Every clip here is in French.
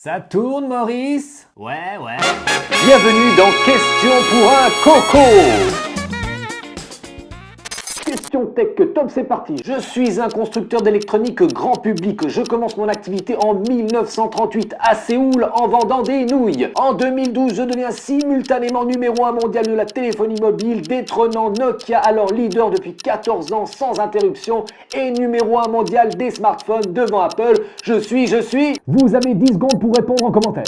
Ça tourne, Maurice? Ouais. Bienvenue dans Question pour un coco. Question tech top, c'est parti. Je suis un constructeur d'électronique grand public. Je commence mon activité en 1938 à Séoul en vendant des nouilles. En 2012, je deviens simultanément numéro 1 mondial de la téléphonie mobile, détrônant Nokia, alors leader depuis 14 ans sans interruption, et numéro 1 mondial des smartphones devant Apple. Je suis... Vous avez 10 secondes pour répondre en commentaire.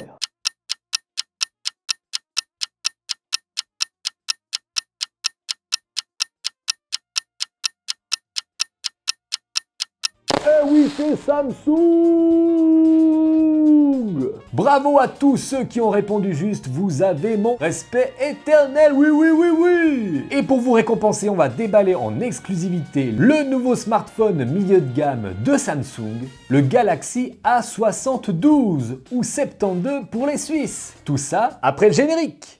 Eh oui, c'est Samsung! Bravo à tous ceux qui ont répondu juste, vous avez mon respect éternel, oui! Et pour vous récompenser, on va déballer en exclusivité le nouveau smartphone milieu de gamme de Samsung, le Galaxy A72 ou 72 pour les Suisses. Tout ça après le générique.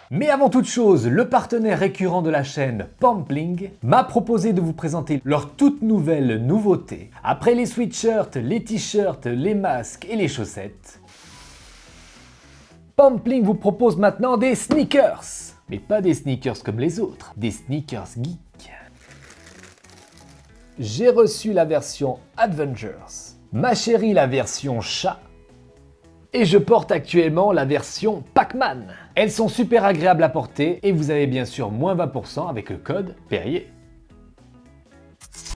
Mais avant toute chose, le partenaire récurrent de la chaîne, Pampling, m'a proposé de vous présenter leur toute nouvelle nouveauté. Après les sweatshirts, les t-shirts, les masques et les chaussettes, Pampling vous propose maintenant des sneakers. Mais pas des sneakers comme les autres, des sneakers geeks. J'ai reçu la version Adventures, ma chérie la version chat, et je porte actuellement la version Pac-Man. Elles sont super agréables à porter et vous avez bien sûr moins 20% avec le code Perrier.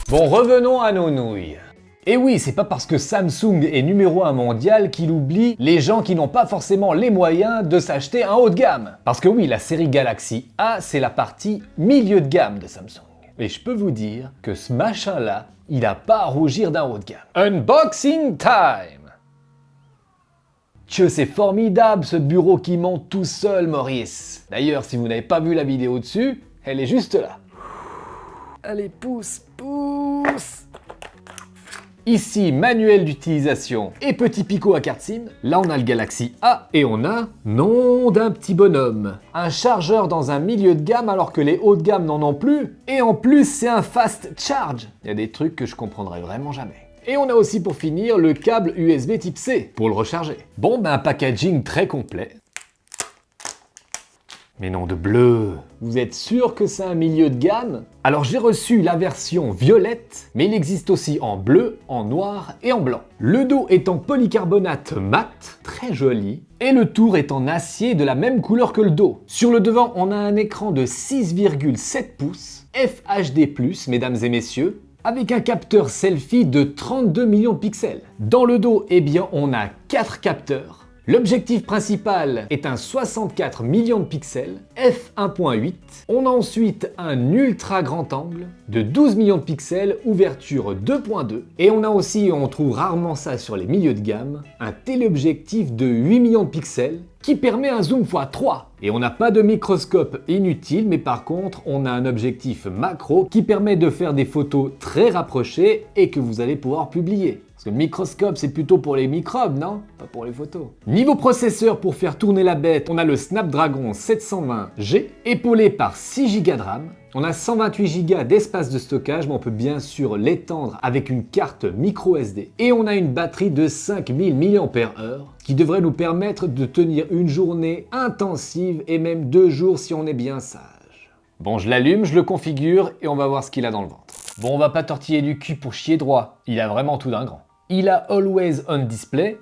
Bon, revenons à nos nouilles. Et oui, c'est pas parce que Samsung est numéro 1 mondial qu'il oublie les gens qui n'ont pas forcément les moyens de s'acheter un haut de gamme. Parce que oui, la série Galaxy A, c'est la partie milieu de gamme de Samsung. Et je peux vous dire que ce machin-là, il a pas à rougir d'un haut de gamme. Unboxing time! Que c'est formidable ce bureau qui monte tout seul, Maurice. D'ailleurs, si vous n'avez pas vu la vidéo dessus, elle est juste là. Allez, pousse. Ici, manuel d'utilisation et petit picot à carte SIM. Là, on a le Galaxy A et on a, nom d'un petit bonhomme, un chargeur dans un milieu de gamme alors que les hauts de gamme n'en ont plus. Et en plus, c'est un fast charge. Il y a des trucs que je comprendrai vraiment jamais. Et on a aussi pour finir le câble USB type C pour le recharger. Bon, ben un packaging très complet. Mais non de bleu, vous êtes sûr que c'est un milieu de gamme? Alors j'ai reçu la version violette, mais il existe aussi en bleu, en noir et en blanc. Le dos est en polycarbonate mat, très joli, et le tour est en acier de la même couleur que le dos. Sur le devant, on a un écran de 6,7 pouces, FHD+, mesdames et messieurs, avec un capteur selfie de 32 millions de pixels. Dans le dos, eh bien, on a 4 capteurs. L'objectif principal est un 64 millions de pixels, f1.8. On a ensuite un ultra grand angle de 12 millions de pixels, ouverture 2.2. Et on a aussi, on trouve rarement ça sur les milieux de gamme, un téléobjectif de 8 millions de pixels qui permet un zoom x3. Et on n'a pas de microscope inutile, mais par contre, on a un objectif macro qui permet de faire des photos très rapprochées et que vous allez pouvoir publier. Parce que le microscope, c'est plutôt pour les microbes, non? Pas pour les photos. Niveau processeur, pour faire tourner la bête, on a le Snapdragon 720G, épaulé par 6 Go de RAM. On a 128 Go d'espace de stockage, mais on peut bien sûr l'étendre avec une carte micro SD. Et on a une batterie de 5000 mAh qui devrait nous permettre de tenir une journée intensive et même 2 jours si on est bien sage. Bon, je l'allume, je le configure et on va voir ce qu'il a dans le ventre. Bon, on va pas tortiller du cul pour chier droit, il a vraiment tout d'un grand. Il a Always On Display,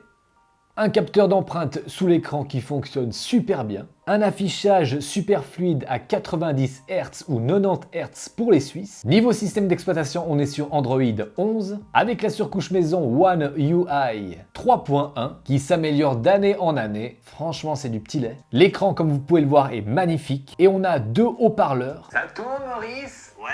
un capteur d'empreinte sous l'écran qui fonctionne super bien, un affichage super fluide à 90 Hz ou 90 Hz pour les Suisses. Niveau système d'exploitation, on est sur Android 11 avec la surcouche maison One UI 3.1 qui s'améliore d'année en année. Franchement, c'est du petit lait. L'écran, comme vous pouvez le voir, est magnifique et on a 2 haut-parleurs. Ça tourne, Maurice? Ouais.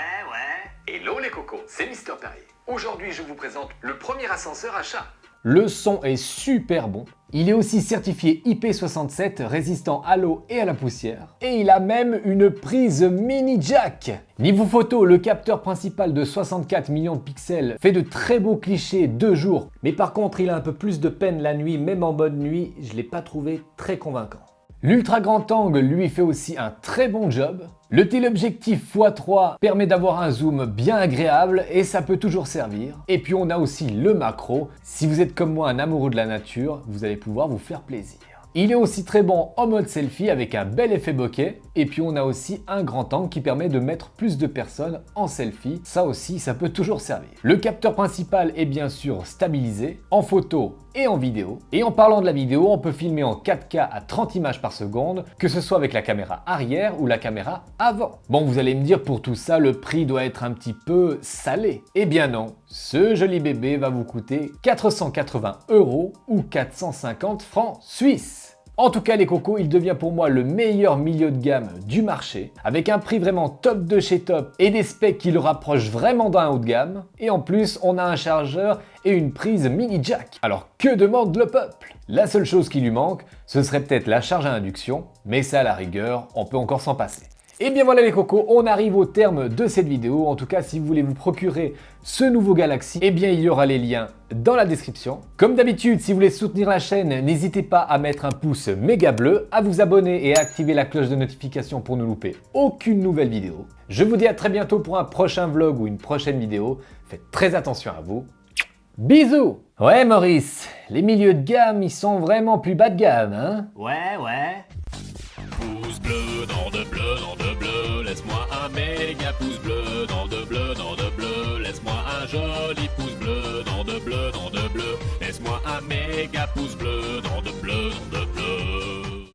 Hello les cocos, c'est Mister Perrier. Aujourd'hui, je vous présente le premier ascenseur à chat. Le son est super bon. Il est aussi certifié IP67, résistant à l'eau et à la poussière. Et il a même une prise mini jack. Niveau photo, le capteur principal de 64 millions de pixels fait de très beaux clichés de jour. Mais par contre, il a un peu plus de peine la nuit, même en bonne nuit, je ne l'ai pas trouvé très convaincant. L'ultra grand angle lui fait aussi un très bon job. Le téléobjectif x3 permet d'avoir un zoom bien agréable et ça peut toujours servir. Et puis on a aussi le macro. Si vous êtes comme moi un amoureux de la nature, vous allez pouvoir vous faire plaisir. Il est aussi très bon en mode selfie avec un bel effet bokeh. Et puis on a aussi un grand angle qui permet de mettre plus de personnes en selfie. Ça aussi, ça peut toujours servir. Le capteur principal est bien sûr stabilisé en photo et en vidéo. Et en parlant de la vidéo, on peut filmer en 4K à 30 images par seconde, que ce soit avec la caméra arrière ou la caméra avant. Bon, vous allez me dire, pour tout ça, le prix doit être un petit peu salé. Eh bien non, ce joli bébé va vous coûter 480 € ou 450 francs suisses. En tout cas les cocos, il devient pour moi le meilleur milieu de gamme du marché, avec un prix vraiment top de chez top et des specs qui le rapprochent vraiment d'un haut de gamme. Et en plus, on a un chargeur et une prise mini jack. Alors que demande le peuple? La seule chose qui lui manque, ce serait peut-être la charge à induction, mais ça à la rigueur, on peut encore s'en passer. Et bien voilà les cocos, on arrive au terme de cette vidéo. En tout cas, si vous voulez vous procurer ce nouveau Galaxy, eh bien il y aura les liens dans la description. Comme d'habitude, si vous voulez soutenir la chaîne, n'hésitez pas à mettre un pouce méga bleu, à vous abonner et à activer la cloche de notification pour ne louper aucune nouvelle vidéo. Je vous dis à très bientôt pour un prochain vlog ou une prochaine vidéo. Faites très attention à vous. Bisous! Ouais Maurice, les milieux de gamme, ils sont vraiment plus bas de gamme, hein? Ouais. Pouce bleu, dans de bleu, laisse-moi un méga pouce bleu, dans de bleu, laisse-moi un joli pouce bleu, dans de bleu, laisse-moi un méga pouce bleu.